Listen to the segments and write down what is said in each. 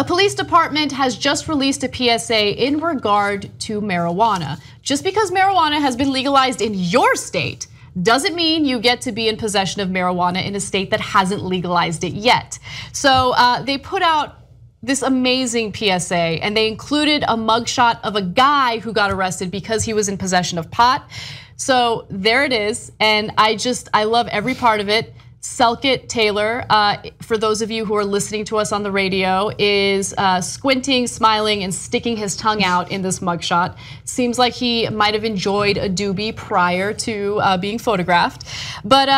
A police department has just released a PSA in regard to marijuana. Just because marijuana has been legalized in your state doesn't mean you get to be in possession of marijuana in a state that hasn't legalized it yet. So they put out this amazing PSA, and they included a mugshot of a guy who got arrested because he was in possession of pot. So there it is, and I love every part of it. Selket Taylor, for those of you who are listening to us on the radio, is squinting, smiling, and sticking his tongue out in this mugshot. Seems like he might have enjoyed a doobie prior to being photographed. But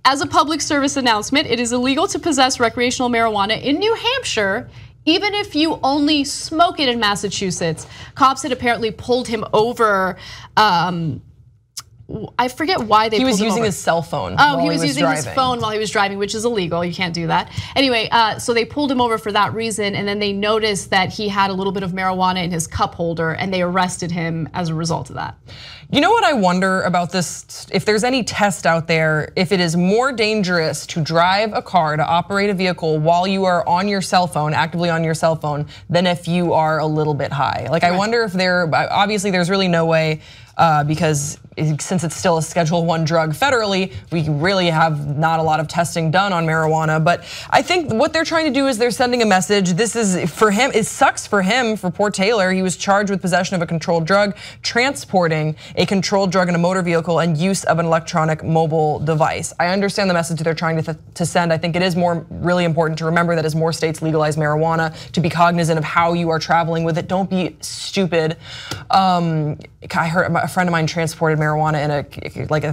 as a public service announcement, it is illegal to possess recreational marijuana in New Hampshire, even if you only smoke it in Massachusetts. Cops had apparently pulled him over. I forget why they pulled him over. He was using his cell phone. Oh, he was using his phone while he was driving, which is illegal. You can't do that. Anyway, so they pulled him over for that reason, and then they noticed that he had a little bit of marijuana in his cup holder, and they arrested him as a result of that. You know what I wonder about this? If there's any test out there, if it is more dangerous to drive a car, to operate a vehicle while you are on your cell phone, actively on your cell phone, than if you are a little bit high. Like, I wonder if obviously there's really no way, because since it's still a Schedule I drug federally, we really have not a lot of testing done on marijuana. But I think what they're trying to do is they're sending a message. This is for him, it sucks for him, for poor Taylor. He was charged with possession of a controlled drug, transporting a controlled drug in a motor vehicle, and use of an electronic mobile device. I understand the message they're trying to send. I think it is really important to remember that as more states legalize marijuana, to be cognizant of how you are traveling with it. Don't be stupid. I heard a friend of mine transported marijuana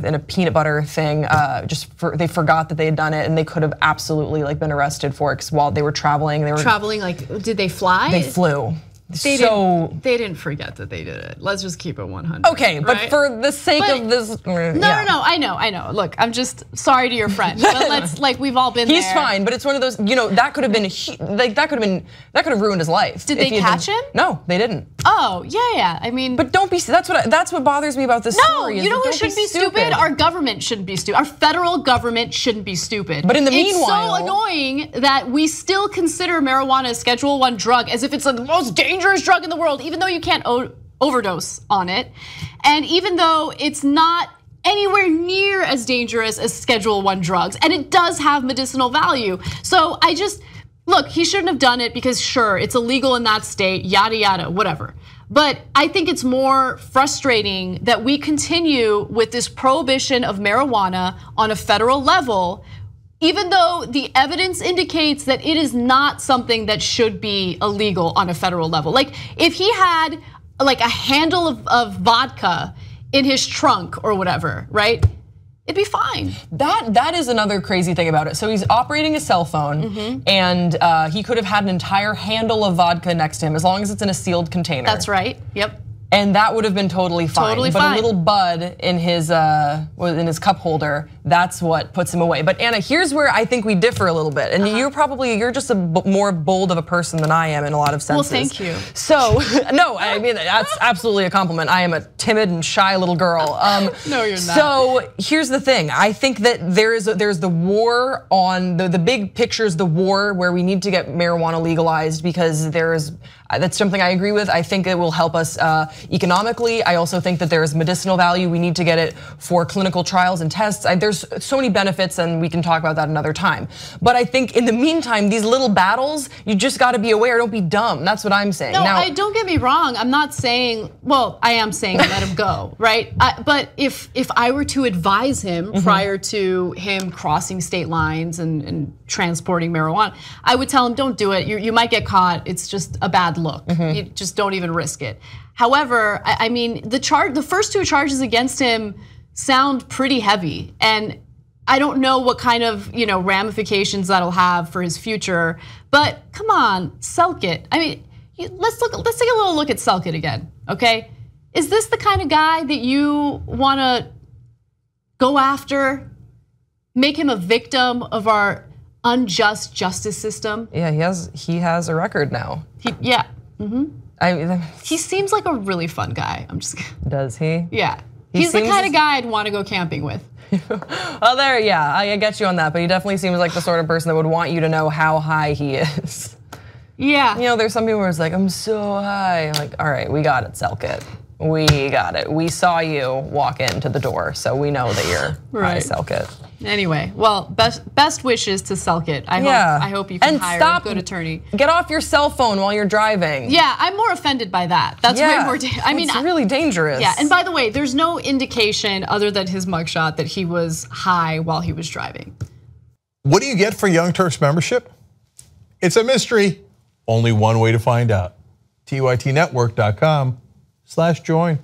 in a peanut butter thing. They forgot that they had done it, and they could have absolutely been arrested for it, because while they were traveling, Did they fly? They flew. They didn't forget that they did it. Let's just keep it 100. Okay, but right? For the sake of this, no, I know. Look, I'm just sorry to your friend, but let's we've all been there. He's fine, but it's one of those, that could have been that could have ruined his life. Did they catch him? No, they didn't. Oh yeah. I mean, but don't be. That's what bothers me about this story. No, you know who shouldn't be stupid? Our government shouldn't be stupid. Our federal government shldn't be stupid. But in the meanwhile, it's so annoying that we still consider marijuana a Schedule I drug as if it's the most dangerous drug in the world, even though you can't overdose on it, and even though it's not anywhere near as dangerous as Schedule I drugs, and it does have medicinal value. So look, he shouldn't have done it, because sure, it's illegal in that state, yada yada, whatever. But I think it's more frustrating that we continue with this prohibition of marijuana on a federal level, even though the evidence indicates that it is not something that should be illegal on a federal level. Like, if he had a handle of vodka in his trunk or whatever, right? It'd be fine. That is another crazy thing about it. So he's operating a cell phone, and he could have had an entire handle of vodka next to him, as long as it's in a sealed container. That's right, yep. And that would have been totally fine. But a little bud in his cup holder, that's what puts him away. But Anna, here's where I think we differ a little bit. And you're just more bold of a person than I am in a lot of senses. Well, thank you. So, no, I mean, that's absolutely a compliment. I am a timid and shy little girl. No, you're not. So here's the thing. I think that there's the war on, the big picture is the war where we need to get marijuana legalized, because that's something I agree with. I think it will help us economically. I also think that there is medicinal value. We need to get it for clinical trials and tests. There's so many benefits, and we can talk about that another time. But I think in the meantime, these little battles, you just gotta be aware, don't be dumb. That's what I'm saying. No, don't get me wrong. I'm not saying, well, I am saying let him go, right? But if I were to advise him prior to him crossing state lines and transporting marijuana, I would tell him, don't do it. You might get caught. It's just a bad look. You just don't even risk it. However, I mean, the first two charges against him sound pretty heavy, and I don't know what kind of ramifications that'll have for his future. But come on, Selket. I mean, let's take a little look at Selket again, okay? Is this the kind of guy that you want to go after, make him a victim of our unjust justice system? Yeah, he has a record now. He seems like a really fun guy. I'm just kidding. Does he? Yeah. He's the kind of guy I'd want to go camping with. Well, I get you on that, but he definitely seems like the sort of person that would want you to know how high he is. Yeah. You know, there's some people who are like, I'm so high. I'm like, all right, we got it, Selket. We got it. We saw you walk into the door, so we know that you're high, Selket. Anyway, well, best wishes to Selket. I hope you can hire a good attorney. Get off your cell phone while you're driving. Yeah, I'm more offended by that. That's way more. I mean, it's really dangerous. Yeah, and by the way, there's no indication other than his mugshot that he was high while he was driving. What do you get for Young Turks membership? It's a mystery. Only one way to find out. TYTnetwork.com/join.